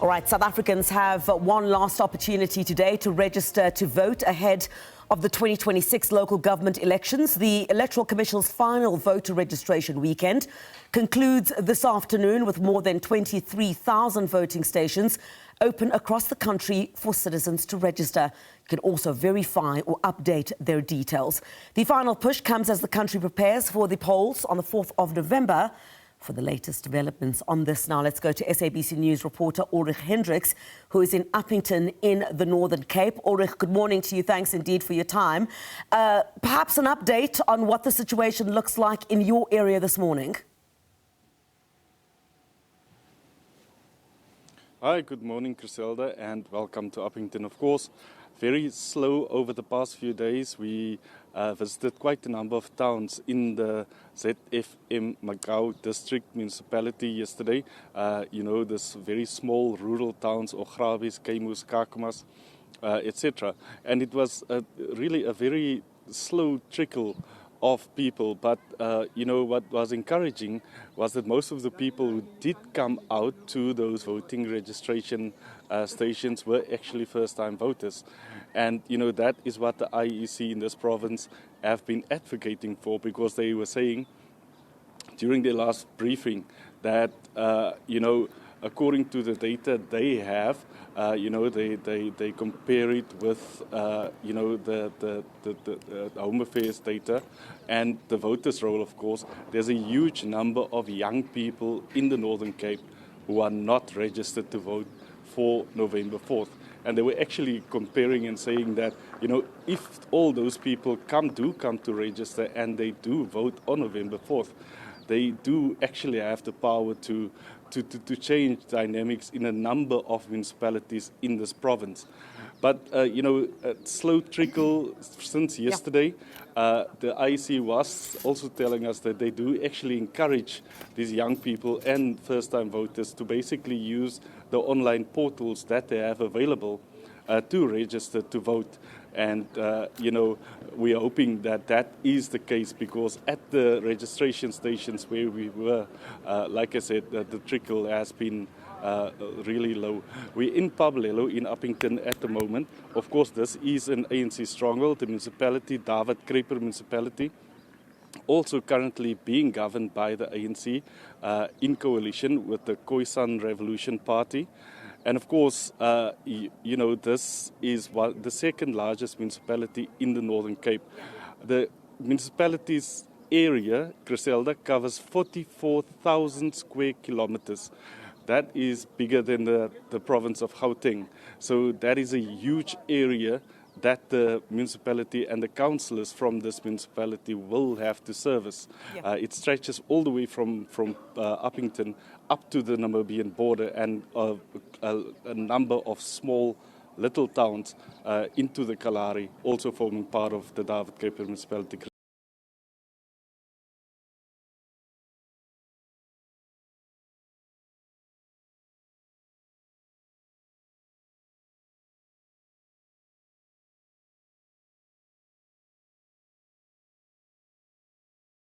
All right, South Africans have one last opportunity today to register to vote ahead of the 2026 local government elections. The Electoral Commission's final voter registration weekend concludes this afternoon with more than 23,000 voting stations open across the country for citizens to register. You can also verify or update their details. The final push comes as the country prepares for the polls on the 4th of November. For the latest developments on this now, let's go to SABC News reporter Ulrich Hendriks, who is in Upington in the Northern Cape. Ulrich, good morning to you. Thanks indeed for your time. Perhaps an update on what the situation looks like in your area this morning. Hi, good morning, Griselda, and welcome to Upington. Of course, very slow over the past few days. We visited quite a number of towns in the ZFM Macau district municipality yesterday. This very small rural towns, Ograbis, Kemus, Kakumas, etc. And it was really a very slow trickle of people, but what was encouraging was that most of the people who did come out to those voting registration stations were actually first-time voters. And that is what the IEC in this province have been advocating for, because they were saying during their last briefing that according to the data they have, they compare it with the Home Affairs data and the voters' roll. Of course, there's a huge number of young people in the Northern Cape who are not registered to vote for November 4th. And they were actually comparing and saying that, if all those people come to register and they do vote on November 4th, they do actually have the power to change dynamics in a number of municipalities in this province. But, a slow trickle since yesterday. The IEC was also telling us that they do actually encourage these young people and first-time voters to basically use the online portals that they have available to register to vote. And, we're hoping that that is the case, because at the registration stations where we were, like I said, the trickle has been really low. We're in Pabalelo in Upington at the moment. Of course, this is an ANC stronghold, the municipality, David Kruiper municipality, also currently being governed by the ANC in coalition with the Khoisan Revolution Party. And of course, this is the second largest municipality in the Northern Cape. The municipality's area, Griselda, covers 44,000 square kilometers. That is bigger than the province of Gauteng. So that is a huge area that the municipality and the councillors from this municipality will have to service. Yeah. It stretches all the way from Upington up to the Namibian border, and a number of small little towns into the Kalahari, also forming part of the David Kruiper municipality.